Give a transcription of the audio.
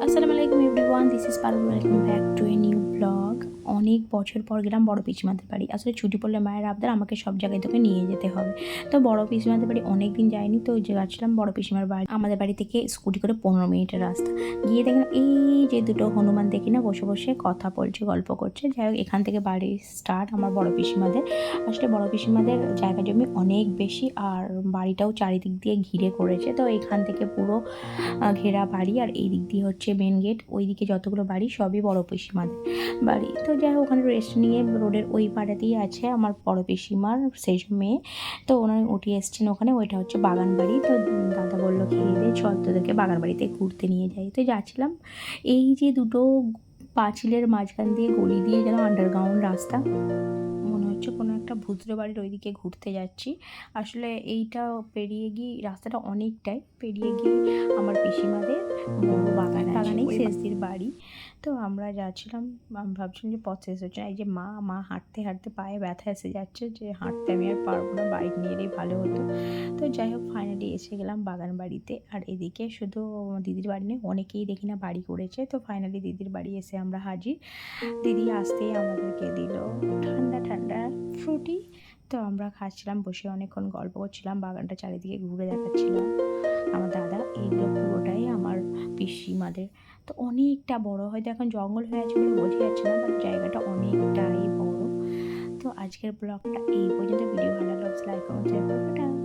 আসসালামু আলাইকুম everyone, this is Parul. Welcome back to a new blog. অনেক বছর পর গেলাম বড় পিসিমাদের বাড়ি। আসলে ছুটি পড়লে মায়ের আবদার আমাকে সব জায়গায় তোকে নিয়ে যেতে হবে। তো বড় পিসিমাদের বাড়ি অনেক দিন যাইনি, তো যাচ্ছিলাম বড় পিসিমার বাড়ি। আমাদের বাড়ি থেকে স্কুটি করে 15 মিনিটের রাস্তা। গিয়ে দেখলাম এই যে দুটো হনুমান দেখি না, বসে বসে কথা বলছে, গল্প করছে। যাই হোক, এখান থেকে বাড়ি স্টার্ট আমার বড় পিসিমাদের। আসলে বড় পিসিমাদের জায়গা জমি অনেক বেশি, আর বাড়িটাও চারিদিক দিয়ে ঘিরে করেছে। তো এখান থেকে পুরো ঘেরা বাড়ি, আর এই দিক দিয়ে হচ্ছে মেন গেট। ওই দিকে যতগুলো বাড়ি সবই বড় পিসিমাদের বাড়ি। তো যাই হোক, ওখানে রেস্ট নিয়ে রোডের ওই পাড়াতেই আছে আমার বড় পিসিমার শেষ মেয়ে। তো ওনার উঠে এসছেন ওখানে, ওইটা হচ্ছে বাগান বাড়ি। তো দাদা বললো খেয়ে দিয়ে চল তোদেরকে বাগান বাড়িতে ঘুরতে নিয়ে যাই। তো যাচ্ছিলাম, এই যে দুটো পাঁচিলের মাঝখান দিয়ে গলি দিয়ে যেন আন্ডারগ্রাউন্ড রাস্তা, মনে হচ্ছে কোনো একটা ভূতুড়ে বাড়ির ওইদিকে ঘুরতে যাচ্ছি। আসলে এইটা পেরিয়ে গিয়ে রাস্তাটা অনেকটাই পেরিয়ে গিয়ে আমার পিসিমাদের বড় বাগানেই শেষদের বাড়ি। তো আমরা যাচ্ছিলাম, আমি ভাবছিলাম যে পথ শেষ হচ্ছে না। এই যে মা হাঁটতে হাঁটতে পায়ে ব্যথা এসে যাচ্ছে, যে হাঁটতে আমি আর পারবো না, বাইক নিয়ে এলেই ভালো হতো। তো যাই হোক, ফাইনালি এসে গেলাম বাগান বাড়িতে। আর এদিকে শুধু দিদির বাড়ি নেই, অনেকেই দেখি না বাড়ি করেছে। তো ফাইনালি দিদির বাড়ি এসে আমরা হাজির। দিদি আসতেই আমাদেরকে দিল ঠান্ডা ঠান্ডা ফ্রুটি। তো আমরা খাচ্ছিলাম বসে, অনেকক্ষণ গল্প করছিলাম, বাগানটা চারিদিকে ঘুরে দেখাচ্ছিলাম। আমার দাদা, এইগুলো পুরোটাই আমার পিসিমাদের। তো অনেকটা বড়, হয়তো এখন জঙ্গল হয়ে আছে বলে বোঝা যাচ্ছে না, বাট জায়গাটা অনেকটাই বড়। তো আজকের ব্লগটা এই পর্যন্ত। ভিডিও ভালো লাগলে লাইক কমেন্ট শেয়ার করো।